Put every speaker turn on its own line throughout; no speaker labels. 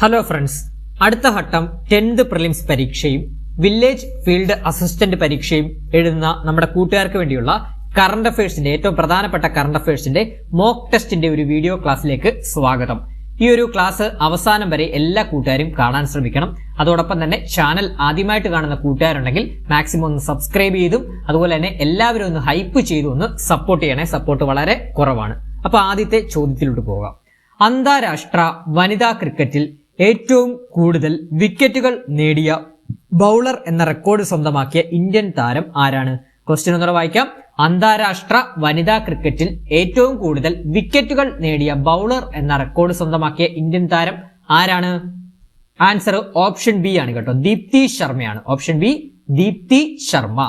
Hello friends, അടുത്ത ഘട്ടം 10th prelims പരീക്ഷയും വില്ലേജ് ഫീൽഡ് അസിസ്റ്റന്റ് പരീക്ഷയും എഴുതുന്ന നമ്മുടെ കൂട്ടുകാർക്ക് വേണ്ടിയുള്ള കറണ്ട് അഫയേഴ്സിന്റെ ഏറ്റവും പ്രധാനപ്പെട്ട കറണ്ട് അഫയേഴ്സിന്റെ മോക്ക് ടെസ്റ്റിന്റെ ഒരു വീഡിയോ ക്ലാസ്സിലേക്ക് സ്വാഗതം. ഈ ഒരു ക്ലാസ് അവസാനം വരെ എല്ലാ കൂട്ടുകാരും കാണാൻ ശ്രമിക്കണം. അതോടൊപ്പം തന്നെ ചാനൽ ആദ്യമായിട്ട് കാണുന്ന കൂട്ടുകാരുണ്ടെങ്കിൽ മാക്സിമം ഒന്ന് സബ്സ്ക്രൈബ് ചെയ്തും അതുപോലെ തന്നെ എല്ലാവരും ഒന്ന് ഹൈപ്പ് ചെയ്തും ഒന്ന് സപ്പോർട്ട് ചെയ്യണേ. സപ്പോർട്ട് വളരെ കുറവാണ്. അപ്പൊ ആദ്യത്തെ ചോദ്യത്തിലോട്ട് പോകാം. അന്താരാഷ്ട്ര വനിതാ ക്രിക്കറ്റിൽ ഏറ്റവും കൂടുതൽ വിക്കറ്റുകൾ നേടിയ ബൗളർ എന്ന റെക്കോർഡ് സ്വന്തമാക്കിയ ഇന്ത്യൻ താരം ആരാണ്? ക്വസ്റ്റ്യൻ ഒന്നുകൂടെ വായിക്കാം. അന്താരാഷ്ട്ര വനിതാ ക്രിക്കറ്റിൽ ഏറ്റവും കൂടുതൽ വിക്കറ്റുകൾ നേടിയ ബൗളർ എന്ന റെക്കോർഡ് സ്വന്തമാക്കിയ ഇന്ത്യൻ താരം ആരാണ്? ആൻസർ ഓപ്ഷൻ ബി ആണ് കേട്ടോ, ദീപ്തി ശർമ്മയാണ്. Option B, Deepti Sharma.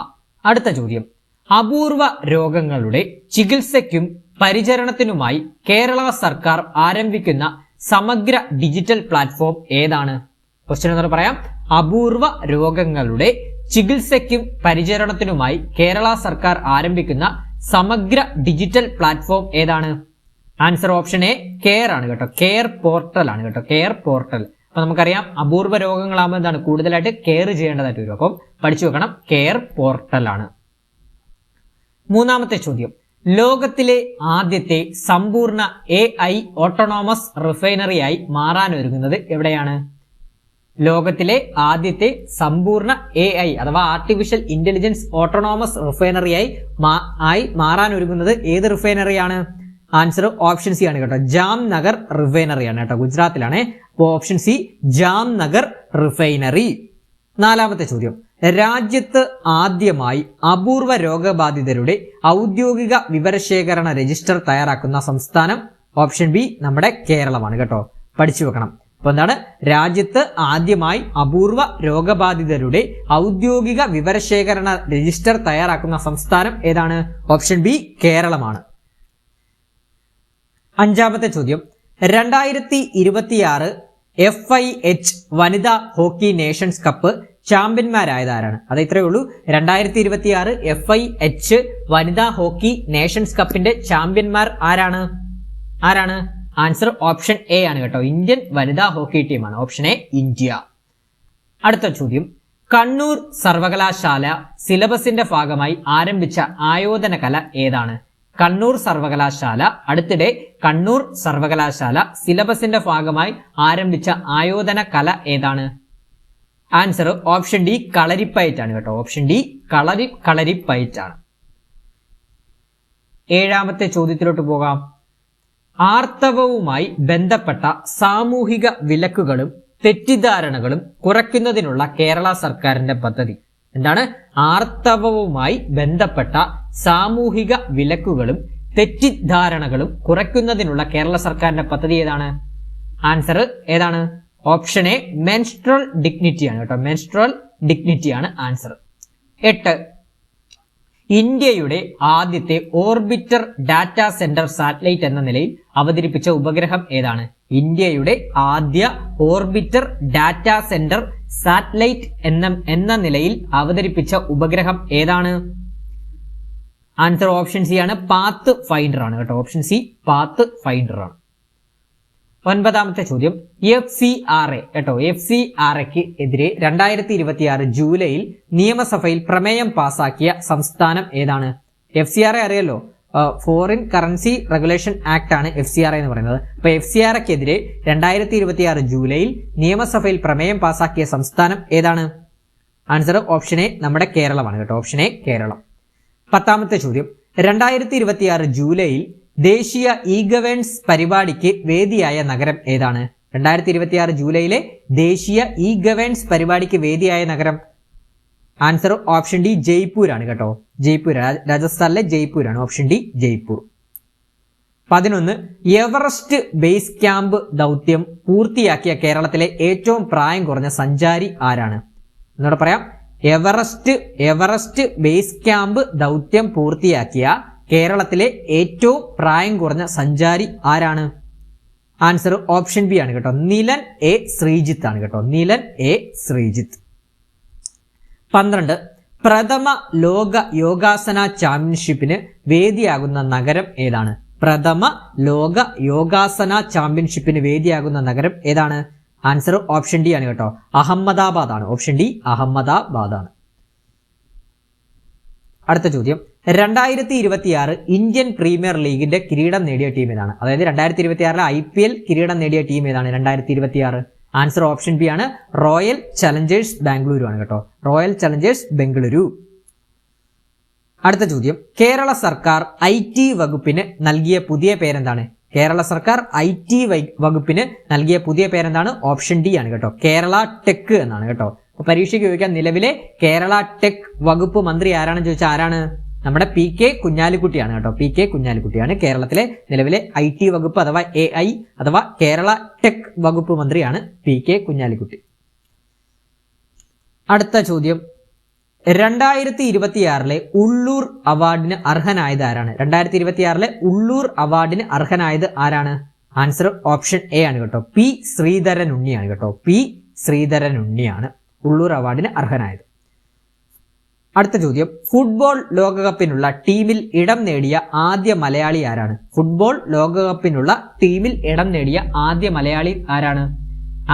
അടുത്ത ചോദ്യം. അപൂർവ രോഗങ്ങളുടെ ചികിത്സയ്ക്കും പരിചരണത്തിനുമായി കേരള സർക്കാർ ആരംഭിക്കുന്ന സമഗ്ര ഡിജിറ്റൽ പ്ലാറ്റ്ഫോം ഏതാണ്? ക്വസ്റ്റ്യൻ എന്ന് പറയാം. അപൂർവ രോഗങ്ങളുടെ ചികിത്സയ്ക്കും പരിചരണത്തിനുമായി കേരള സർക്കാർ ആരംഭിക്കുന്ന സമഗ്ര ഡിജിറ്റൽ പ്ലാറ്റ്ഫോം ഏതാണ്? ആൻസർ ഓപ്ഷൻ എ, കെയർ ആണ് കേട്ടോ. കെയർ പോർട്ടൽ ആണ് കേട്ടോ, കെയർ പോർട്ടൽ. അപ്പൊ നമുക്കറിയാം അപൂർവ രോഗങ്ങളാകുമ്പോൾ എന്താണ് കൂടുതലായിട്ട് കെയർ ചെയ്യേണ്ടതായിട്ട് വരും. അപ്പം പഠിച്ചു വെക്കണം, കെയർ പോർട്ടൽ ആണ്. മൂന്നാമത്തെ ചോദ്യം. ലോകത്തിലെ ആദ്യത്തെ സമ്പൂർണ്ണ AI ഓട്ടോണോമസ് റിഫൈനറിയായി മാറാനൊരുങ്ങുന്നത് എവിടെയാണ്? ലോകത്തിലെ ആദ്യത്തെ സമ്പൂർണ്ണ AI അഥവാ ആർട്ടിഫിഷ്യൽ ഇന്റലിജൻസ് ഓട്ടോണോമസ് റിഫൈനറിയായി മാറാനൊരുങ്ങുന്നത് ഏത് റിഫൈനറിയാണ്? ആൻസർ ഓപ്ഷൻ സി ആണ് കേട്ടോ, ജാംനഗർ റിഫൈനറിയാണ് കേട്ടോ, ഗുജറാത്തിലാണ്. അപ്പോൾ ഓപ്ഷൻ സി, ജാംനഗർ റിഫൈനറി. നാലാമത്തെ ചോദ്യം. രാജ്യത്ത് ആദ്യമായി അപൂർവ രോഗബാധിതരുടെ ഔദ്യോഗിക വിവരശേഖരണ രജിസ്റ്റർ തയ്യാറാക്കുന്ന സംസ്ഥാനം? ഓപ്ഷൻ ബി, നമ്മുടെ കേരളമാണ് കേട്ടോ, പഠിച്ചു വെക്കണം. അപ്പൊ എന്താണ്? രാജ്യത്ത് ആദ്യമായി അപൂർവ രോഗബാധിതരുടെ ഔദ്യോഗിക വിവരശേഖരണ രജിസ്റ്റർ തയ്യാറാക്കുന്ന സംസ്ഥാനം ഏതാണ്? ഓപ്ഷൻ ബി, കേരളമാണ്. അഞ്ചാമത്തെ ചോദ്യം. 2026 FIH വനിതാ ഹോക്കി നേഷൻസ് കപ്പ് ചാമ്പ്യന്മാരായത് ആരാണ്? അത് ഇത്രയേ ഉള്ളൂ. 2026 FIH വനിതാ ഹോക്കി നേഷൻസ് കപ്പിന്റെ ചാമ്പ്യന്മാർ ആരാണ്? ആൻസർ ഓപ്ഷൻ എ ആണ് കേട്ടോ, ഇന്ത്യൻ വനിതാ ഹോക്കി ടീമാണ്. Option A, India. അടുത്ത ചോദ്യം. കണ്ണൂർ സർവകലാശാല സിലബസിന്റെ ഭാഗമായി ആരംഭിച്ച ആയോധന കല ഏതാണ്? കണ്ണൂർ സർവകലാശാല അടുത്തിടെ കണ്ണൂർ സർവകലാശാല സിലബസിന്റെ ഭാഗമായി ആരംഭിച്ച ആയോധന കല ഏതാണ്? ആൻസർ ഓപ്ഷൻ ഡി, കളരിപ്പയറ്റ് ആണ് കേട്ടോ. ഓപ്ഷൻ ഡി, കളരിപ്പയറ്റ് ആണ്. ഏഴാമത്തെ ചോദ്യത്തിലോട്ട് പോകാം. ആർത്തവവുമായി ബന്ധപ്പെട്ട സാമൂഹിക വിലക്കുകളും തെറ്റിദ്ധാരണകളും കുറയ്ക്കുന്നതിനുള്ള കേരള സർക്കാരിന്റെ പദ്ധതി എന്താണ്? ആർത്തവവുമായി ബന്ധപ്പെട്ട സാമൂഹിക വിലക്കുകളും തെറ്റിദ്ധാരണകളും കുറയ്ക്കുന്നതിനുള്ള കേരള സർക്കാരിന്റെ പദ്ധതി ഏതാണ്? ആൻസർ ഏതാണ്? ഓപ്ഷൻ എ, മെൻസ്ട്രൽ ഡിഗ്നിറ്റി ആണ് കേട്ടോ, മെൻസ്ട്രൽ ഡിഗ്നിറ്റി ആണ് ആൻസർ. 8. ഇന്ത്യയുടെ ആദ്യത്തെ ഓർബിറ്റർ ഡാറ്റാ സെന്റർ സാറ്റലൈറ്റ് എന്ന നിലയിൽ അവതരിപ്പിച്ച ഉപഗ്രഹം ഏതാണ്? ഇന്ത്യയുടെ ആദ്യ ഓർബിറ്റർ ഡാറ്റാ സെന്റർ സാറ്റലൈറ്റ് എന്ന നിലയിൽ അവതരിപ്പിച്ച ഉപഗ്രഹം ഏതാണ്? ആൻസർ ഓപ്ഷൻ സി ആണ്, പാത്ത് ഫൈൻഡർ ആണ് കേട്ടോ. ഓപ്ഷൻ സി, പാത്ത് ഫൈൻഡർ ആണ്. 9ാമത്തെ ചോദ്യം. FCRA കേട്ടോ, FCRAക്ക് എതിരെ 2026 ജൂലൈയിൽ നിയമസഭയിൽ പ്രമേയം പാസാക്കിയ സംസ്ഥാനം ഏതാണ്? FCRA അറിയല്ലോ, ഫോറിൻ കറൻസി റെഗുലേഷൻ ആക്ട് ആണ് FCRA എന്ന് പറയുന്നത്. അപ്പൊ FCRAക്കെതിരെ 2026 ജൂലൈയിൽ നിയമസഭയിൽ പ്രമേയം പാസാക്കിയ സംസ്ഥാനം ഏതാണ്? ആൻസർ ഓപ്ഷൻ എ, നമ്മുടെ കേരളമാണ് കേട്ടോ. Option A, Keralam. 10ാമത്തെ ചോദ്യം. 2026 ജൂലൈയിൽ ദേശീയ ഗവേൺസ് പരിപാടിക്ക് വേദിയായ നഗരം ഏതാണ്? 2026 ജൂലൈയിലെ ദേശീയ ഗവേൺസ് പരിപാടിക്ക് വേദിയായ നഗരം? ആൻസർ ഓപ്ഷൻ ഡി, ജയ്പൂർ ആണ് കേട്ടോ. ജയ്പൂർ, രാജസ്ഥാനിലെ ജയ്പൂർ ആണ്. Option D, Jaipur. 11. Everest base camp ദൗത്യം പൂർത്തിയാക്കിയ കേരളത്തിലെ ഏറ്റവും പ്രായം കുറഞ്ഞ സഞ്ചാരി ആരാണ്? എന്നോട് പറയാം. എവറസ്റ്റ് ബേസ് ക്യാമ്പ് ദൗത്യം പൂർത്തിയാക്കിയ കേരളത്തിലെ ഏറ്റവും പ്രായം കുറഞ്ഞ സഞ്ചാരി ആരാണ്? ആൻസർ ഓപ്ഷൻ ബി ആണ് കേട്ടോ, നിലൻ എ ശ്രീജിത്ത് ആണ് കേട്ടോ, നിലൻ എ ശ്രീജിത്ത്. 12. പ്രഥമ ലോക യോഗാസന ചാമ്പ്യൻഷിപ്പിന് വേദിയാകുന്ന നഗരം ഏതാണ്? പ്രഥമ ലോക യോഗാസന ചാമ്പ്യൻഷിപ്പിന് വേദിയാകുന്ന നഗരം ഏതാണ്? ആൻസർ ഓപ്ഷൻ ഡി ആണ് കേട്ടോ, അഹമ്മദാബാദ് ആണ്. ഓപ്ഷൻ ഡി അഹമ്മദാബാദ് ആണ്. അടുത്ത ചോദ്യം, 2026 ഇന്ത്യൻ പ്രീമിയർ ലീഗിന്റെ കിരീടം നേടിയ ടീം ഏതാണ്? അതായത് 2026 IPL കിരീടം നേടിയ ടീം ഏതാണ് 2026? ആൻസർ ഓപ്ഷൻ ബി ആണ്, റോയൽ ചലഞ്ചേഴ്സ് ബാംഗ്ലൂരു ആണ് കേട്ടോ, റോയൽ ചലഞ്ചേഴ്സ് ബംഗളൂരു. അടുത്ത ചോദ്യം, കേരള സർക്കാർ IT വകുപ്പിന് നൽകിയ പുതിയ പേരെന്താണ്? കേരള സർക്കാർ IT വകുപ്പിന് നൽകിയ പുതിയ പേരെന്താണ്? ഓപ്ഷൻ ഡി ആണ് കേട്ടോ, കേരള ടെക് എന്നാണ് കേട്ടോ. അപ്പൊ പരീക്ഷയ്ക്ക് ചോദിക്കാൻ നിലവിലെ കേരള ടെക് വകുപ്പ് മന്ത്രി ആരാണെന്ന് ചോദിച്ചാൽ ആരാണ്? നമ്മുടെ PK കുഞ്ഞാലിക്കുട്ടിയാണ് കേട്ടോ, PK കുഞ്ഞാലിക്കുട്ടിയാണ് കേരളത്തിലെ നിലവിലെ IT വകുപ്പ് അഥവാ AI അഥവാ കേരള ടെക് വകുപ്പ് മന്ത്രിയാണ് PK കുഞ്ഞാലിക്കുട്ടി. അടുത്ത ചോദ്യം, 2026 ഉള്ളൂർ അവാർഡിന് അർഹനായത് ആരാണ്? 2026 ഉള്ളൂർ അവാർഡിന് അർഹനായത് ആരാണ്? ആൻസർ ഓപ്ഷൻ എ ആണ് കേട്ടോ, P ശ്രീധരൻ ഉണ്ണിയാണ് കേട്ടോ, P ശ്രീധരൻ ഉണ്ണിയാണ് ഉള്ളൂർ അവാർഡിന് അർഹനായത്. അടുത്ത ചോദ്യം, ഫുട്ബോൾ ലോകകപ്പിനുള്ള ടീമിൽ ഇടം നേടിയ ആദ്യ മലയാളി ആരാണ്? ഫുട്ബോൾ ലോകകപ്പിനുള്ള ടീമിൽ ഇടം നേടിയ ആദ്യ മലയാളി ആരാണ്?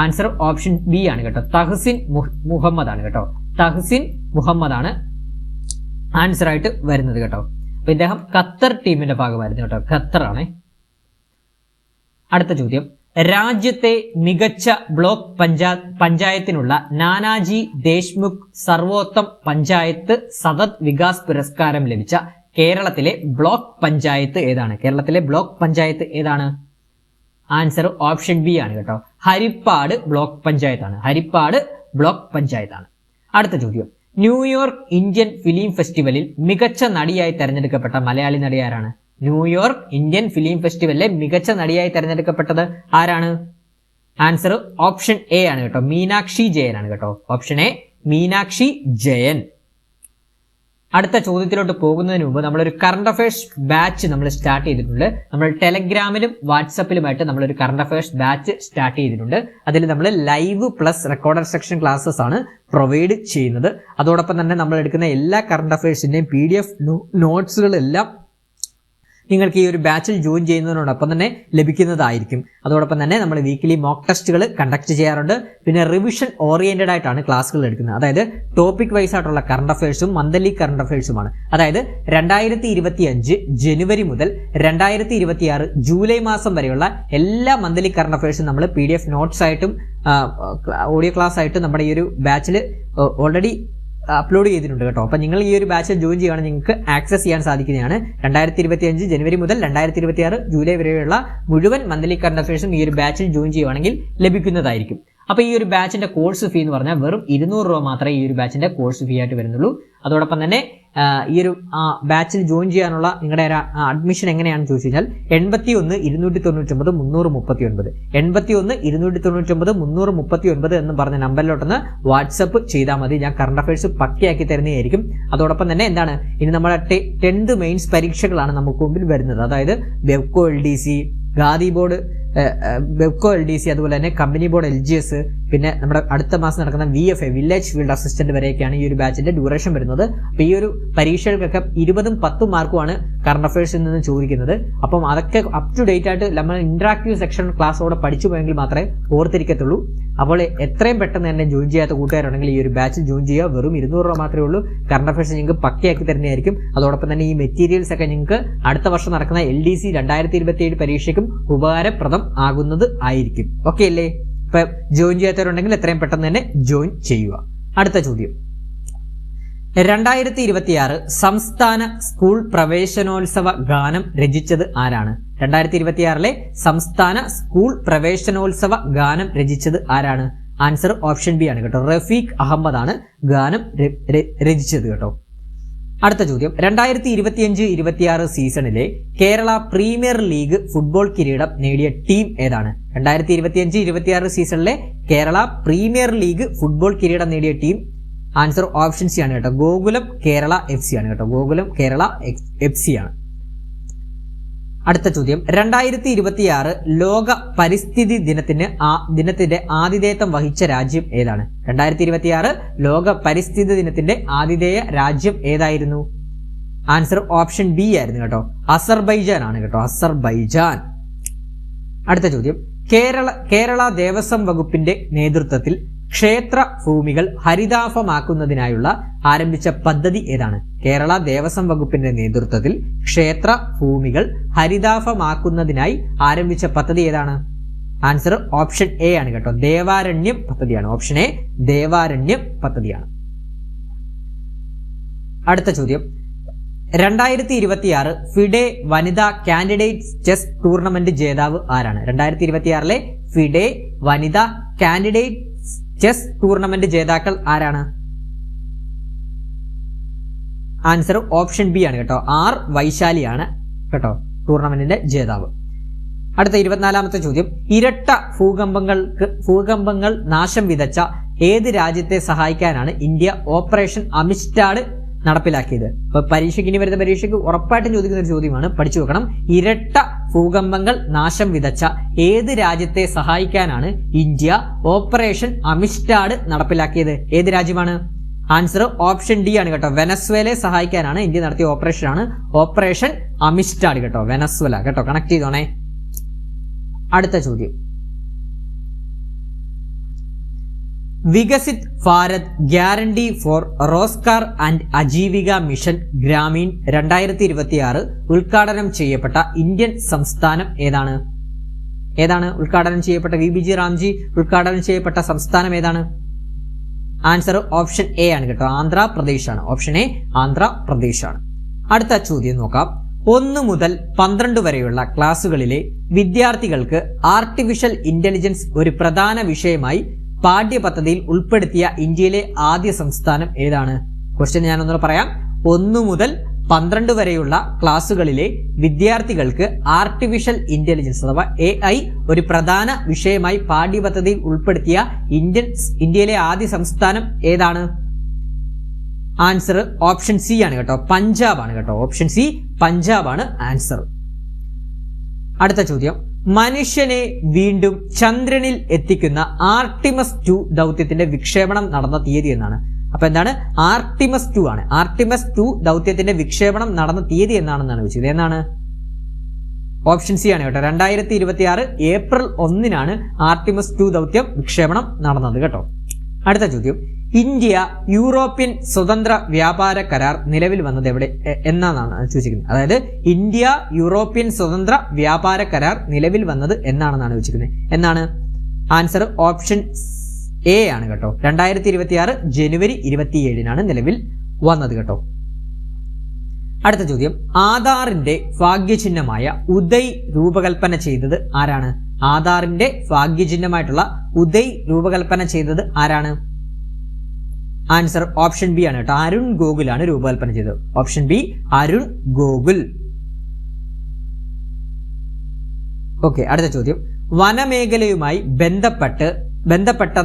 ആൻസർ ഓപ്ഷൻ ബി ആണ് കേട്ടോ, തഹസിൻ മുഹമ്മദ് ആണ് കേട്ടോ, തഹസിൻ മുഹമ്മദ് ആണ് ആൻസർ ആയിട്ട് വരുന്നത് കേട്ടോ. അപ്പൊ ഇദ്ദേഹം ഖത്തർ ടീമിന്റെ ഭാഗമായിരുന്നു കേട്ടോ, ഖത്തർ ആണ്. അടുത്ത ചോദ്യം, രാജ്യത്തെ മികച്ച ബ്ലോക്ക് പഞ്ചായത്തിനുള്ള നാനാജി ദേശ്മുഖ് സർവോത്തം പഞ്ചായത്ത് സതത് വികാസ് പുരസ്കാരം ലഭിച്ച കേരളത്തിലെ ബ്ലോക്ക് പഞ്ചായത്ത് ഏതാണ്? കേരളത്തിലെ ബ്ലോക്ക് പഞ്ചായത്ത് ഏതാണ്? ആൻസർ ഓപ്ഷൻ ബി ആണ് കേട്ടോ, ഹരിപ്പാട് ബ്ലോക്ക് പഞ്ചായത്താണ്, ഹരിപ്പാട് ബ്ലോക്ക് പഞ്ചായത്താണ്. അടുത്ത ചോദ്യം, ന്യൂയോർക്ക് ഇന്ത്യൻ ഫിലിം ഫെസ്റ്റിവലിൽ മികച്ച നടിയായി തെരഞ്ഞെടുക്കപ്പെട്ട മലയാളി നടി ആരാണ്? ന്യൂയോർക്ക് ഇന്ത്യൻ ഫിലിം ഫെസ്റ്റിവലിലെ മികച്ച നടിയായി തെരഞ്ഞെടുക്കപ്പെട്ടത് ആരാണ്? ആൻസർ ഓപ്ഷൻ എ ആണ് കേട്ടോ, മീനാക്ഷി ജയൻ ആണ് കേട്ടോ, ഓപ്ഷൻ എ മീനാക്ഷി ജയൻ. അടുത്ത ചോദ്യത്തിലോട്ട് പോകുന്നതിന് മുമ്പ് നമ്മളൊരു കറണ്ട് അഫയേഴ്സ് ബാച്ച് നമ്മൾ സ്റ്റാർട്ട് ചെയ്തിട്ടുണ്ട്. നമ്മൾ ടെലഗ്രാമിലും വാട്സപ്പിലുമായിട്ട് നമ്മളൊരു കറണ്ട് അഫയേഴ്സ് ബാച്ച് സ്റ്റാർട്ട് ചെയ്തിട്ടുണ്ട്. അതിൽ നമ്മൾ live plus recorded section classes ആണ് പ്രൊവൈഡ് ചെയ്യുന്നത്. അതോടൊപ്പം തന്നെ നമ്മൾ എടുക്കുന്ന എല്ലാ കറണ്ട് അഫയേഴ്സിന്റെയും PDF നോട്ട്സുകളെല്ലാം നിങ്ങൾക്ക് ഈ ഒരു ബാച്ചിൽ ജോയിൻ ചെയ്യുന്നതിനോടൊപ്പം തന്നെ ലഭിക്കുന്നതായിരിക്കും. അതോടൊപ്പം തന്നെ നമ്മൾ വീക്കിലി മോക്ക് ടെസ്റ്റുകൾ കണ്ടക്ട് ചെയ്യാറുണ്ട്. പിന്നെ റിവിഷൻ ഓറിയന്റഡ് ആയിട്ടാണ് ക്ലാസ്സുകൾ എടുക്കുന്നത്. അതായത് ടോപ്പിക് വൈസ് ആയിട്ടുള്ള കറണ്ട് അഫയേഴ്സും മന്ത്ലി കറണ്ട് അഫയേഴ്സുമാണ്. അതായത് 2025 ജനുവരി മുതൽ 2026 ജൂലൈ മാസം വരെയുള്ള എല്ലാ മന്ത്ലി കറണ്ട് അഫയേഴ്സും നമ്മൾ PDF നോട്ട്സ് ആയിട്ടും ഓഡിയോ ക്ലാസ് ആയിട്ടും നമ്മുടെ ഈ ഒരു ബാച്ചിൽ ഓൾറെഡി അപ്ലോഡ് ചെയ്തിട്ടുണ്ട് കേട്ടോ. അപ്പം നിങ്ങൾ ഈ ഒരു ബാച്ചിൽ ജോയിൻ ചെയ്യുകയാണെങ്കിൽ നിങ്ങൾക്ക് ആക്സസ് ചെയ്യാൻ സാധിക്കുന്നതാണ്. 2025 ജനുവരി മുതൽ 2026 ജൂലൈ വരെയുള്ള മുഴുവൻ മന്ത്ലി കറണ്ട് അഫയേഴ്സും ഈ ഒരു ബാച്ചിൽ ജോയിൻ ചെയ്യുകയാണെങ്കിൽ ലഭിക്കുന്നതായിരിക്കും. അപ്പോൾ ഈ ഒരു ബാച്ചിന്റെ കോഴ്സ് ഫീ എന്ന് പറഞ്ഞാൽ വെറും 200 രൂപ മാത്രമേ ഈ ഒരു ബാച്ചിന്റെ കോഴ്സ് ഫീ ആയിട്ട് വരുന്നുള്ളൂ. അതോടൊപ്പം തന്നെ ഈ ഒരു ബാച്ചിൽ ജോയിൻ ചെയ്യാനുള്ള നിങ്ങളുടെ അഡ്മിഷൻ എങ്ങനെയാണെന്ന് ചോദിച്ചു കഴിഞ്ഞാൽ 81 299 339 81 299 339 എന്ന് പറഞ്ഞ നമ്പറിലോട്ടൊന്ന് വാട്സപ്പ് ചെയ്താൽ മതി. ഞാൻ കറണ്ട് അഫയേഴ്സ് പക്കയാക്കി തരുന്നതായിരിക്കും. അതോടൊപ്പം തന്നെ എന്താണ്, ഇനി നമ്മുടെ 10th മെയിൻസ് പരീക്ഷകളാണ് നമുക്ക് മുമ്പിൽ വരുന്നത്. അതായത് Bevco LDC, khadi board Bevco LDC, അതുപോലെ തന്നെ കമ്പനി ബോർഡ് LGS, പിന്നെ നമ്മുടെ അടുത്ത മാസം നടക്കുന്ന VFA വില്ലേജ് ഫീൽഡ് അസിസ്റ്റന്റ് വരെയൊക്കെയാണ് ഈ ഒരു ബാച്ചിന്റെ ഡ്യൂറേഷൻ വരുന്നത്. അപ്പോൾ ഈ ഒരു പരീക്ഷകൾക്കൊക്കെ 20ഉം 10ഉം മാർക്കുമാണ് കറണ്ട് അഫയേഴ്സിൽ നിന്ന് ചോദിക്കുന്നത്. അപ്പം അതൊക്കെ അപ് ടു ഡേറ്റ് ആയിട്ട് നമ്മൾ ഇന്ററാക്റ്റീവ് സെക്ഷൻ ക്ലാസ്സോടെ പഠിച്ചു പോയെങ്കിൽ മാത്രമേ ഓർത്തിരിക്കത്തുള്ളൂ. അപ്പോൾ എത്രയും പെട്ടെന്ന് തന്നെ ജോയിൻ ചെയ്യാത്ത കൂട്ടുകാരുണ്ടെങ്കിൽ ഈ ഒരു ബാച്ചിൽ ജോയിൻ ചെയ്യുക. വെറും 200 രൂപ മാത്രമേ ഉള്ളൂ. കറണ്ട് അഫയേഴ്സ് നിങ്ങൾക്ക് പക്കയാക്കി തരുന്നതായിരിക്കും. അതോടൊപ്പം തന്നെ ഈ മെറ്റീരിയൽസ് ഒക്കെ നിങ്ങൾക്ക് അടുത്ത വർഷം നടക്കുന്ന LDC 2027 പരീക്ഷയ്ക്കും ഉപകാരപ്രദം ആകുന്നത് ആയിരിക്കും. ഓക്കെ അല്ലേ? ഇപ്പൊ ജോയിൻ ചെയ്യാത്തവരുണ്ടെങ്കിൽ എത്രയും പെട്ടെന്ന് തന്നെ ജോയിൻ ചെയ്യുക. അടുത്ത ചോദ്യം, 2026 സംസ്ഥാന സ്കൂൾ പ്രവേശനോത്സവ ഗാനം രചിച്ചത് ആരാണ്? 2026 സംസ്ഥാന സ്കൂൾ പ്രവേശനോത്സവ ഗാനം രചിച്ചത് ആരാണ്? ആൻസർ ഓപ്ഷൻ ബി ആണ് കേട്ടോ, റഫീഖ് അഹമ്മദ് ആണ് ഗാനം രചിച്ചത് കേട്ടോ. അടുത്ത ചോദ്യം, 2025-26 സീസണിലെ കേരള പ്രീമിയർ ലീഗ് ഫുട്ബോൾ കിരീടം നേടിയ ടീം ഏതാണ്? 2025-26 സീസണിലെ കേരള പ്രീമിയർ ലീഗ് ഫുട്ബോൾ കിരീടം നേടിയ ടീം ആൻസർ ഓപ്ഷൻ സി ആണ് കേട്ടോ, ഗോകുലം കേരള FC ആണ് കേട്ടോ, ഗോകുലം കേരള FC ആണ്. അടുത്ത ചോദ്യം, 2026 ലോക പരിസ്ഥിതി ദിനത്തിന്റെ ആതിഥേയത്വം വഹിച്ച രാജ്യം ഏതാണ്? 2026 ലോക പരിസ്ഥിതി ദിനത്തിന്റെ ആതിഥേയ രാജ്യം ഏതായിരുന്നു? ആൻസർ ഓപ്ഷൻ ബി ആയിരുന്നു കേട്ടോ, അസർബൈജാൻ ആണ് കേട്ടോ, അസർബൈജാൻ. അടുത്ത ചോദ്യം, കേരള ദേവസ്വം വകുപ്പിന്റെ നേതൃത്വത്തിൽ ക്ഷേത്ര ഭൂമികൾ ഹരിതാഭമാക്കുന്നതിനായുള്ള ആരംഭിച്ച പദ്ധതി ഏതാണ്? കേരള ദേവസ്വം വകുപ്പിന്റെ നേതൃത്വത്തിൽ ക്ഷേത്ര ഭൂമികൾ ഹരിതാഭമാക്കുന്നതിനായി ആരംഭിച്ച പദ്ധതി ഏതാണ്? ആൻസർ ഓപ്ഷൻ എ ആണ് കേട്ടോ, ദേവാരണ്യം പദ്ധതിയാണ്. ഓപ്ഷൻ എ ദേവാരണ്യം പദ്ധതിയാണ്. അടുത്ത ചോദ്യം, 2026 ഫിഡെ വനിതാ കാൻഡിഡേറ്റ് ചെസ് ടൂർണമെന്റ് ജേതാവ് ആരാണ്? 2026 ഫിഡെ വനിതാ കാൻഡിഡേറ്റ് ചെസ് ടൂർണമെന്റ് ജേതാക്കൾ ആരാണ്? ആൻസർ ഓപ്ഷൻ ബി ആണ് കേട്ടോ, ആർ വൈശാലിയാണ് കേട്ടോ ടൂർണമെന്റിന്റെ ജേതാവ്. അടുത്ത 24ാമത്തെ ചോദ്യം, ഇരട്ട ഭൂകമ്പങ്ങൾ നാശം വിതച്ച ഏത് രാജ്യത്തെ സഹായിക്കാനാണ് ഇന്ത്യ ഓപ്പറേഷൻ അമിസ്റ്റാഡ് നടപ്പിലാക്കിയത്? അപ്പൊ പരീക്ഷയ്ക്ക്, ഇനി വരുന്ന പരീക്ഷയ്ക്ക് ഉറപ്പായിട്ടും ചോദിക്കുന്ന ഒരു ചോദ്യമാണ്, പഠിച്ചു വെക്കണം. ഇരട്ട ഭൂകമ്പങ്ങൾ നാശം വിതച്ച ഏത് രാജ്യത്തെ സഹായിക്കാനാണ് ഇന്ത്യ ഓപ്പറേഷൻ അമിസ്റ്റാഡ് നടപ്പിലാക്കിയത്? ഏത് രാജ്യമാണ്? ആൻസർ ഓപ്ഷൻ ഡി ആണ് കേട്ടോ, വെനസ്വേലയെ സഹായിക്കാനാണ് ഇന്ത്യ നടത്തിയ ഓപ്പറേഷനാണ് ഓപ്പറേഷൻ അമിസ്റ്റാഡ് കേട്ടോ, വെനസ്വേല കേട്ടോ, കണക്ട് ചെയ്തോണേ. അടുത്ത ചോദ്യം, Viksit Bharat guarantee for Rozgar and Ajeevika mission Grameen 2026 ഉദ്ഘാടനം ചെയ്യപ്പെട്ട ഇന്ത്യൻ സംസ്ഥാനം ഏതാണ്? ഉദ്ഘാടനം ചെയ്യപ്പെട്ട VBG റാംജി ഉദ്ഘാടനം ചെയ്യപ്പെട്ട സംസ്ഥാനം ഏതാണ്? ആൻസർ ഓപ്ഷൻ എ ആണ് കേട്ടോ, ആന്ധ്രാപ്രദേശ് ആണ്. ഓപ്ഷൻ എ ആന്ധ്രാപ്രദേശ് ആണ്. അടുത്ത ചോദ്യം നോക്കാം. 1 മുതൽ 12 വരെയുള്ള ക്ലാസ്സുകളിലെ വിദ്യാർത്ഥികൾക്ക് ആർട്ടിഫിഷ്യൽ ഇന്റലിജൻസ് ഒരു പ്രധാന വിഷയമായി പാഠ്യപദ്ധതിയിൽ ഉൾപ്പെടുത്തിയ ഇന്ത്യയിലെ ആദ്യ സംസ്ഥാനം ഏതാണ്? ക്വസ്റ്റ്യൻ ഞാനൊന്നുകൂടെ പറയാം. 1 മുതൽ 12 വരെയുള്ള ക്ലാസ്സുകളിലെ വിദ്യാർത്ഥികൾക്ക് ആർട്ടിഫിഷ്യൽ ഇന്റലിജൻസ് അഥവാ AI ഒരു പ്രധാന വിഷയമായി പാഠ്യപദ്ധതിയിൽ ഉൾപ്പെടുത്തിയ ഇന്ത്യയിലെ ആദ്യ സംസ്ഥാനം ഏതാണ്? ആൻസർ ഓപ്ഷൻ സി ആണ് കേട്ടോ, പഞ്ചാബ് ആണ് കേട്ടോ. ഓപ്ഷൻ സി പഞ്ചാബ് ആണ് ആൻസർ. അടുത്ത ചോദ്യം, മനുഷ്യനെ വീണ്ടും ചന്ദ്രനിൽ എത്തിക്കുന്ന ആർട്ടിമസ് 2 ദൗത്യത്തിന്റെ വിക്ഷേപണം നടന്ന തീയതി എന്നാണ്. അപ്പൊ എന്താണ്? ആർട്ടിമസ് 2 ആണ്. ആർട്ടിമസ് 2 ദൗത്യത്തിന്റെ വിക്ഷേപണം നടന്ന തീയതി എന്നാണെന്നാണ് ചോദിച്ചത്. എന്നാണ്? ഓപ്ഷൻ സി ആണ് കേട്ടോ, 2026 ഏപ്രിൽ 1 ആർട്ടിമസ് 2 ദൗത്യം വിക്ഷേപണം നടന്നത് കേട്ടോ. അടുത്ത ചോദ്യം, ഇന്ത്യ യൂറോപ്യൻ സ്വതന്ത്ര വ്യാപാര കരാർ നിലവിൽ വന്നത് എന്നാണ് ചോദിച്ചിരിക്കുന്നത്. അതായത് ഇന്ത്യ യൂറോപ്യൻ സ്വതന്ത്ര വ്യാപാര കരാർ നിലവിൽ വന്നത് എന്നാണെന്നാണ് ചോദിച്ചിരിക്കുന്നത്. എന്നാണ്? ആൻസർ ഓപ്ഷൻ എ ആണ് കേട്ടോ, 2026 ജനുവരി 27 നിലവിൽ വന്നത് കേട്ടോ. അടുത്ത ചോദ്യം, ആധാറിന്റെ ഭാഗ്യചിഹ്നമായ ഉദയ് രൂപകൽപ്പന ചെയ്തത് ആരാണ്? ആധാറിന്റെ ഭാഗ്യചിഹ്നമായിട്ടുള്ള ഉദയ് രൂപകൽപ്പന ചെയ്തത് ആരാണ്? ആൻസർ ഓപ്ഷൻ ബി ആണ് കേട്ടോ, അരുൺ ഗോകുൽ ആണ് രൂപകൽപ്പന ചെയ്തത്. Option B Arun Gokul. Okay, അടുത്ത ചോദ്യം, വനമേഖലയുമായി ബന്ധപ്പെട്ട്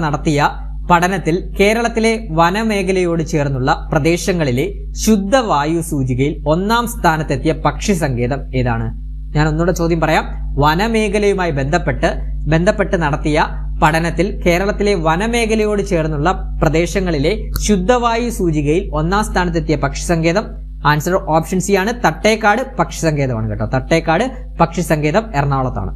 നടത്തിയ പഠനത്തിൽ കേരളത്തിലെ വനമേഖലയോട് ചേർന്നുള്ള പ്രദേശങ്ങളിലെ ശുദ്ധവായു സൂചികയിൽ 1ാം സ്ഥാനത്തെത്തിയ പക്ഷി സങ്കേതം ഏതാണ്? ഞാൻ ഒന്നുകൂടെ ചോദ്യം പറയാം. വനമേഖലയുമായി ബന്ധപ്പെട്ട് നടത്തിയ പഠനത്തിൽ കേരളത്തിലെ വനമേഖലയോട് ചേർന്നുള്ള പ്രദേശങ്ങളിലെ ശുദ്ധവായു സൂചികയിൽ 1ാം സ്ഥാനത്തെത്തിയ പക്ഷി സങ്കേതം ആൻസർ ഓപ്ഷൻ സി ആണ്, തട്ടേക്കാട് പക്ഷി സങ്കേതമാണ് കേട്ടോ. തട്ടേക്കാട് പക്ഷി സങ്കേതം എറണാകുളത്താണ്.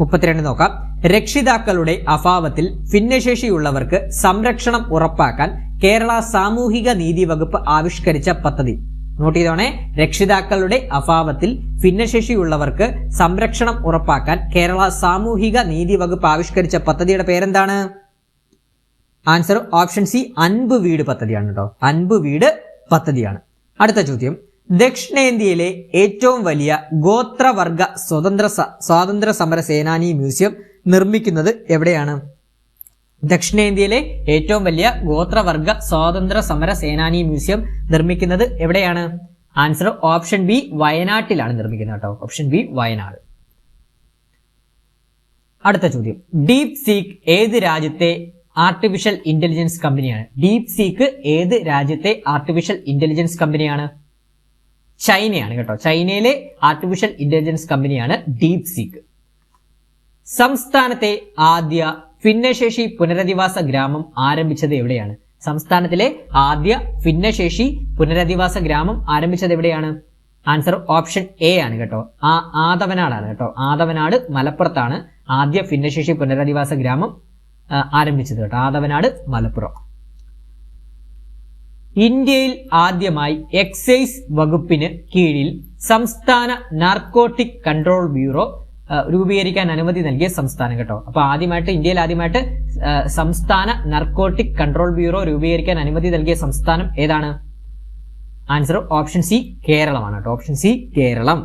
32 നോക്കാം. രക്ഷിതാക്കളുടെ അഭാവത്തിൽ ഭിന്നശേഷിയുള്ളവർക്ക് സംരക്ഷണം ഉറപ്പാക്കാൻ കേരള സാമൂഹിക നീതി വകുപ്പ് ആവിഷ്കരിച്ച പദ്ധതി. നോട്ട് ചെയ്തോണേ, രക്ഷിതാക്കളുടെ അഭാവത്തിൽ ഭിന്നശേഷിയുള്ളവർക്ക് സംരക്ഷണം ഉറപ്പാക്കാൻ കേരള സാമൂഹിക നീതി വകുപ്പ് ആവിഷ്കരിച്ച പദ്ധതിയുടെ പേരെന്താണ്? ആൻസർ ഓപ്ഷൻ സി അൻപ് വീട് പദ്ധതിയാണ് കേട്ടോ, അൻപ് വീട് പദ്ധതിയാണ്. അടുത്ത ചോദ്യം, ദക്ഷിണേന്ത്യയിലെ ഏറ്റവും വലിയ ഗോത്രവർഗ സ്വാതന്ത്ര്യ സമര സേനാനി മ്യൂസിയം നിർമ്മിക്കുന്നത് എവിടെയാണ്? ദക്ഷിണേന്ത്യയിലെ ഏറ്റവും വലിയ ഗോത്രവർഗ സ്വാതന്ത്ര്യ സമര സേനാനി മ്യൂസിയം നിർമ്മിക്കുന്നത് എവിടെയാണ്? ആൻസർ ഓപ്ഷൻ ബി വയനാട്ടിലാണ് നിർമ്മിക്കുന്നത് കേട്ടോ. Option B Wayanad. അടുത്ത ചോദ്യം, ഡീപ് സീക്ക് ഏത് രാജ്യത്തെ ആർട്ടിഫിഷ്യൽ ഇന്റലിജൻസ് കമ്പനിയാണ്? ഡീപ് സീക്ക് ഏത് രാജ്യത്തെ ആർട്ടിഫിഷ്യൽ ഇന്റലിജൻസ് കമ്പനിയാണ്? ചൈനയാണ് കേട്ടോ. ചൈനയിലെ ആർട്ടിഫിഷ്യൽ ഇന്റലിജൻസ് കമ്പനിയാണ് ഡീപ് സീക്ക്. സംസ്ഥാനത്തെ ആദ്യ ഭിന്നശേഷി പുനരധിവാസ ഗ്രാമം ആരംഭിച്ചത് എവിടെയാണ്? സംസ്ഥാനത്തിലെ ആദ്യ ഭിന്നശേഷി പുനരധിവാസ ഗ്രാമം ആരംഭിച്ചത് എവിടെയാണ്? ആൻസർ ഓപ്ഷൻ എ ആണ് കേട്ടോ. ആദവനാടാണ് കേട്ടോ. ആദവനാട് മലപ്പുറത്താണ് ആദ്യ ഭിന്നശേഷി പുനരധിവാസ ഗ്രാമം ആരംഭിച്ചത് കേട്ടോ. ആദവനാട് മലപ്പുറം. ഇന്ത്യയിൽ ആദ്യമായി എക്സൈസ് വകുപ്പിന് കീഴിൽ സംസ്ഥാന നാർക്കോട്ടിക് കൺട്രോൾ ബ്യൂറോ രൂപീകരിക്കാൻ അനുമതി നൽകിയ സംസ്ഥാനം കേട്ടോ. അപ്പൊ ഇന്ത്യയിൽ ആദ്യമായിട്ട് സംസ്ഥാന നാർക്കോട്ടിക് കൺട്രോൾ ബ്യൂറോ രൂപീകരിക്കാൻ അനുമതി നൽകിയ സംസ്ഥാനം ഏതാണ്? ആൻസർ ഓപ്ഷൻ സി കേരളമാണ് കേട്ടോ. Option C Kerala.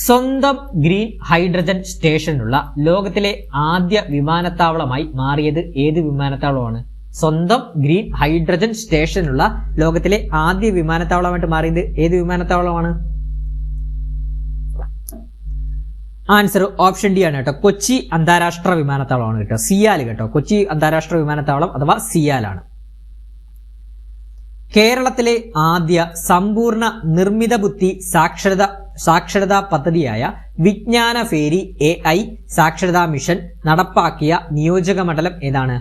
സ്വന്തം ഗ്രീൻ ഹൈഡ്രജൻ സ്റ്റേഷനുള്ള ലോകത്തിലെ ആദ്യ വിമാനത്താവളമായി മാറിയത് ഏത് വിമാനത്താവളമാണ്? സ്വന്തം ഗ്രീൻ ഹൈഡ്രജൻ സ്റ്റേഷനുള്ള ലോകത്തിലെ ആദ്യ വിമാനത്താവളമായിട്ട് മാറിയത് ഏത് വിമാനത്താവളമാണ്? ആൻസർ ഓപ്ഷൻ ഡി ആണ് കേട്ടോ. കൊച്ചി അന്താരാഷ്ട്ര വിമാനത്താവളമാണ് കേട്ടോ. സിയാൽ കേട്ടോ. കൊച്ചി അന്താരാഷ്ട്ര വിമാനത്താവളം അഥവാ സിയാലാണ്. കേരളത്തിലെ ആദ്യ സമ്പൂർണ്ണ നിർമ്മിത ബുദ്ധി സാക്ഷരതാ പദ്ധതിയായ വിജ്ഞാന ഫേരി AI സാക്ഷരതാ മിഷൻ നടപ്പാക്കിയ നിയോജക മണ്ഡലം ഏതാണ്?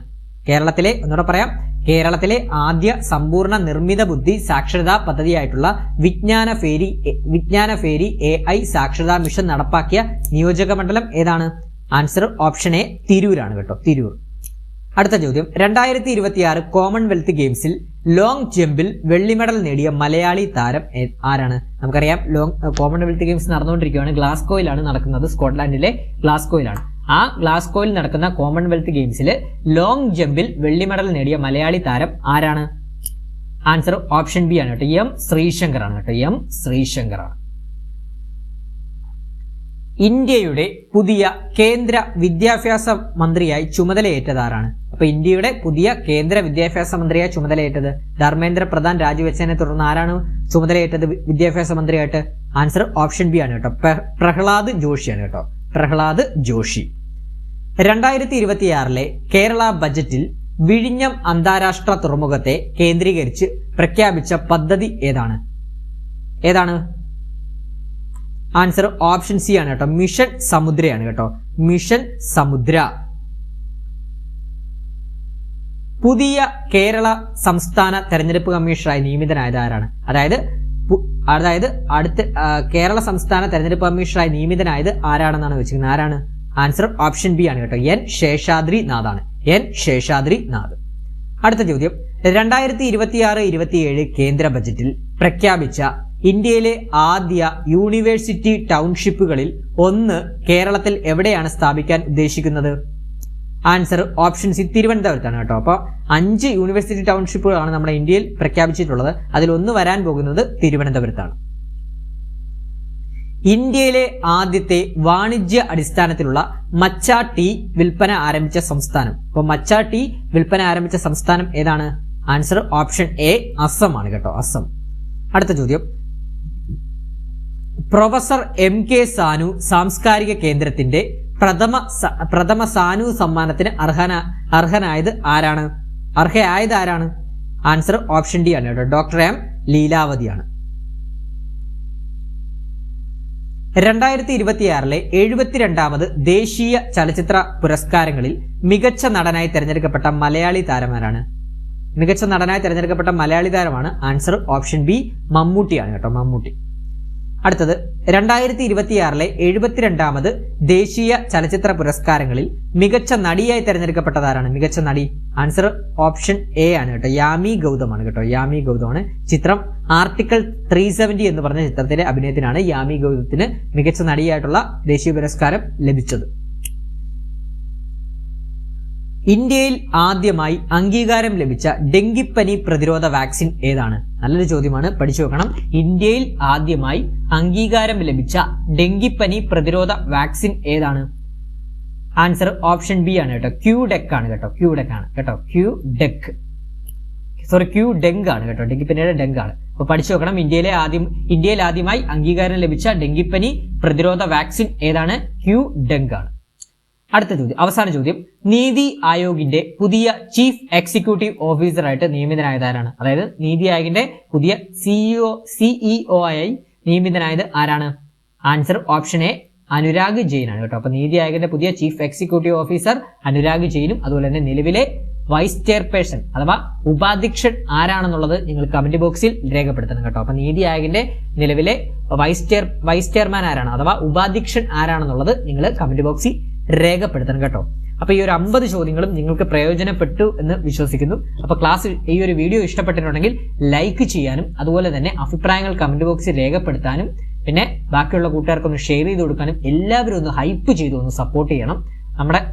കേരളത്തിലെ ആദ്യ സമ്പൂർണ്ണ നിർമ്മിത ബുദ്ധി സാക്ഷരതാ പദ്ധതിയായിട്ടുള്ള വിജ്ഞാന ഫേരി AI സാക്ഷരതാ മിഷൻ നടപ്പാക്കിയ നിയോജക മണ്ഡലം ഏതാണ്? ആൻസർ ഓപ്ഷൻ എ തിരൂരാണ് കേട്ടോ. തിരൂർ. അടുത്ത ചോദ്യം, 2026 കോമൺവെൽത്ത് ഗെയിംസിൽ ലോങ് ജമ്പിൽ വെള്ളി മെഡൽ നേടിയ മലയാളി താരം ആരാണ്? നമുക്കറിയാം കോമൺവെൽത്ത് ഗെയിംസ് നടന്നുകൊണ്ടിരിക്കുകയാണ്. ഗ്ലാസ്ഗോയിലാണ് നടക്കുന്നത്. സ്കോട്ട്ലാൻഡിലെ ഗ്ലാസ്ഗോയിലാണ്. ആ ഗ്ലാസ്ഗോയിൽ നടക്കുന്ന കോമൺവെൽത്ത് ഗെയിംസിൽ ലോങ് ജമ്പിൽ വെള്ളി മെഡൽ നേടിയ മലയാളി താരം ആരാണ്? ആൻസർ ഓപ്ഷൻ ബി ആണ് കേട്ടോ. എം ശ്രീശങ്കർ ആണ് കേട്ടോ. എം ശ്രീശങ്കർ ആണ്. ഇന്ത്യയുടെ പുതിയ കേന്ദ്ര വിദ്യാഭ്യാസ മന്ത്രിയായി ചുമതലയേറ്റതാരാണ്? അപ്പൊ ഇന്ത്യയുടെ പുതിയ കേന്ദ്ര വിദ്യാഭ്യാസ മന്ത്രിയായി ചുമതലയേറ്റത് ധർമ്മേന്ദ്ര പ്രധാൻ രാജിവെച്ചതിനെ തുടർന്ന് ആരാണ് ചുമതലയേറ്റത് വിദ്യാഭ്യാസ മന്ത്രിയായിട്ട്? ആൻസർ ഓപ്ഷൻ ബി ആണ് കേട്ടോ. പ്രഹ്ലാദ് ജോഷിയാണ് കേട്ടോ. പ്രഹ്ലാദ് ജോഷി. 2026 കേരള ബജറ്റിൽ വിഴിഞ്ഞം അന്താരാഷ്ട്ര തുറമുഖത്തെ കേന്ദ്രീകരിച്ച് പ്രഖ്യാപിച്ച പദ്ധതി ഏതാണ്? ആൻസർ ഓപ്ഷൻ സി ആണ് കേട്ടോ. മിഷൻ സമുദ്രയാണ് കേട്ടോ. മിഷൻ സമുദ്ര. പുതിയ കേരള സംസ്ഥാന തെരഞ്ഞെടുപ്പ് കമ്മീഷണറായി നിയമിതനായത് ആരാണ്? അതായത് അടുത്ത കേരള സംസ്ഥാന തെരഞ്ഞെടുപ്പ് കമ്മീഷണറായി നിയമിതനായത് ആരാണെന്നാണ് വെച്ചിരിക്കുന്നത്. ആരാണ്? ആൻസർ ഓപ്ഷൻ ബി ആണ് കേട്ടോ. എൻ ശേഷാദ്രി നാഥ് ആണ്. എൻ ശേഷാദ്രി നാഥ്. അടുത്ത ചോദ്യം, 2026-27 കേന്ദ്ര ബജറ്റിൽ പ്രഖ്യാപിച്ച ഇന്ത്യയിലെ ആദ്യ യൂണിവേഴ്സിറ്റി ടൗൺഷിപ്പുകളിൽ ഒന്ന് കേരളത്തിൽ എവിടെയാണ് സ്ഥാപിക്കാൻ ഉദ്ദേശിക്കുന്നത്? ആൻസർ ഓപ്ഷൻ സി തിരുവനന്തപുരത്താണ് കേട്ടോ. അപ്പോൾ 5 യൂണിവേഴ്സിറ്റി ടൗൺഷിപ്പുകളാണ് നമ്മുടെ ഇന്ത്യയിൽ പ്രഖ്യാപിച്ചിട്ടുള്ളത്. അതിലൊന്ന് വരാൻ പോകുന്നത് തിരുവനന്തപുരത്താണ്. ഇന്ത്യയിലെ ആദ്യത്തെ വാണിജ്യ അടിസ്ഥാനത്തിലുള്ള മച്ച ടീ വിൽപ്പന ആരംഭിച്ച സംസ്ഥാനം. അപ്പോൾ മച്ച ടീ വിൽപ്പന ആരംഭിച്ച സംസ്ഥാനം ഏതാണ്? ആൻസർ ഓപ്ഷൻ എ അസം ആണ് കേട്ടോ. അസം. അടുത്ത ചോദ്യം, പ്രൊഫസർ MK സാനു സാംസ്കാരിക കേന്ദ്രത്തിന്റെ പ്രഥമ സാനു സമ്മാനത്തിന് അർഹയായത് ആരാണ്? ആൻസർ ഓപ്ഷൻ ഡി ആണ് കേട്ടോ. Doctor M ലീലാവതിയാണ്. 2026 72ാമത് ദേശീയ ചലച്ചിത്ര പുരസ്കാരങ്ങളിൽ മികച്ച നടനായി തിരഞ്ഞെടുക്കപ്പെട്ട മലയാളി താരമാരാണ്? മികച്ച നടനായി തിരഞ്ഞെടുക്കപ്പെട്ട മലയാളി താരമാണ് ആൻസർ ഓപ്ഷൻ ബി മമ്മൂട്ടിയാണ് കേട്ടോ. മമ്മൂട്ടി. അടുത്തത് 2026 72ാമത് ദേശീയ ചലച്ചിത്ര പുരസ്കാരങ്ങളിൽ മികച്ച നടിയായി തിരഞ്ഞെടുക്കപ്പെട്ടതാരാണ്? മികച്ച നടി ആൻസർ ഓപ്ഷൻ എ ആണ് കേട്ടോ. യാമി ഗൗതമാണ് കേട്ടോ. യാമി ഗൗതമാണ്. ചിത്രം ആർട്ടിക്കിൾ 370 എന്ന് പറഞ്ഞ ചിത്രത്തിലെ അഭിനയത്തിനാണ് യാമി ഗൗതത്തിന് മികച്ച നടിയായിട്ടുള്ള ദേശീയ പുരസ്കാരം ലഭിച്ചത്. ഇന്ത്യയിൽ ആദ്യമായി അംഗീകാരം ലഭിച്ച ഡെങ്കിപ്പനി പ്രതിരോധ വാക്സിൻ ഏതാണ്? നല്ലൊരു ചോദ്യമാണ്, പഠിച്ചു വെക്കണം. ഇന്ത്യയിൽ ആദ്യമായി അംഗീകാരം ലഭിച്ച ഡെങ്കിപ്പനി പ്രതിരോധ വാക്സിൻ ഏതാണ്? ആൻസർ ഓപ്ഷൻ ബി ആണ് കേട്ടോ. ക്യൂഡെക് ആണ് കേട്ടോ. ക്യൂഡെക് ആണ് കേട്ടോ. ക്യൂഡെക് ആണ് കേട്ടോ. ഡെങ്കിപ്പനിയുടെ ഡെങ്ക് ആണ്. അപ്പൊ പഠിച്ചു വെക്കണം. ഇന്ത്യയിൽ ആദ്യമായി അംഗീകാരം ലഭിച്ച ഡെങ്കിപ്പനി പ്രതിരോധ വാക്സിൻ ഏതാണ്? ക്യൂഡെക് ആണ്. അടുത്ത ചോദ്യം, അവസാന ചോദ്യം, നീതി ആയോഗിന്റെ പുതിയ ചീഫ് എക്സിക്യൂട്ടീവ് ഓഫീസറായിട്ട് നിയമിതനായത് ആരാണ്? അതായത് നീതി ആയോഗിന്റെ പുതിയ CEO ആയി നിയമിതനായത് ആരാണ്? Answer option A Anurag Jain ആണ് കേട്ടോ. അപ്പൊ നീതി ആയോഗിന്റെ പുതിയ ചീഫ് എക്സിക്യൂട്ടീവ് ഓഫീസർ അനുരാഗ് ജെയിനും അതുപോലെ തന്നെ നിലവിലെ വൈസ് ചെയർപേഴ്സൺ അഥവാ ഉപാധ്യക്ഷൻ ആരാണെന്നുള്ളത് നിങ്ങൾ കമന്റ് ബോക്സിൽ രേഖപ്പെടുത്തണം കേട്ടോ. അപ്പൊ നീതി ആയോഗിന്റെ നിലവിലെ വൈസ് ചെയർമാൻ ആരാണ് അഥവാ ഉപാധ്യക്ഷൻ ആരാണെന്നുള്ളത് നിങ്ങൾ കമന്റ് ബോക്സിൽ രേഖപ്പെടുത്തണം കേട്ടോ. അപ്പൊ ഈ ഒരു 50 ചോദ്യങ്ങളും നിങ്ങൾക്ക് പ്രയോജനപ്പെട്ടു എന്ന് വിശ്വസിക്കുന്നു. അപ്പൊ ക്ലാസ് ഈ ഒരു വീഡിയോ ഇഷ്ടപ്പെട്ടിട്ടുണ്ടെങ്കിൽ ലൈക്ക് ചെയ്യാനും അതുപോലെ തന്നെ അഭിപ്രായങ്ങൾ കമന്റ് ബോക്സിൽ രേഖപ്പെടുത്താനും പിന്നെ ബാക്കിയുള്ള കൂട്ടുകാർക്കൊന്ന് ഷെയർ ചെയ്ത് കൊടുക്കാനും എല്ലാവരും ഒന്ന് ഹൈപ്പ് ചെയ്ത് ഒന്ന് സപ്പോർട്ട് ചെയ്യണം.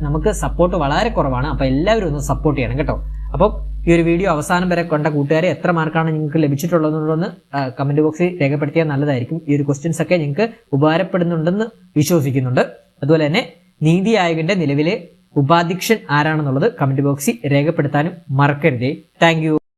നമുക്ക് സപ്പോർട്ട് വളരെ കുറവാണ്. അപ്പൊ എല്ലാവരും ഒന്ന് സപ്പോർട്ട് ചെയ്യണം കേട്ടോ. അപ്പോൾ ഈ ഒരു വീഡിയോ അവസാനം വരെ കണ്ട കൂട്ടുകാരെ എത്ര മാർക്കാണ് നിങ്ങൾക്ക് ലഭിച്ചിട്ടുള്ളതെന്നുള്ളതെന്ന് കമന്റ് ബോക്സിൽ രേഖപ്പെടുത്തിയാൽ നല്ലതായിരിക്കും. ഈ ഒരു ക്വസ്റ്റ്യൻസ് ഒക്കെ നിങ്ങൾക്ക് ഉപകാരപ്പെടുന്നുണ്ടെന്ന് വിശ്വസിക്കുന്നുണ്ട്. അതുപോലെ തന്നെ നീതി ആയോഗിന്റെ നിലവിലെ ഉപാധ്യക്ഷൻ ആരാണെന്നുള്ളത് കമന്റ് ബോക്സിൽ രേഖപ്പെടുത്താനും മറക്കരുതേ. Thank you.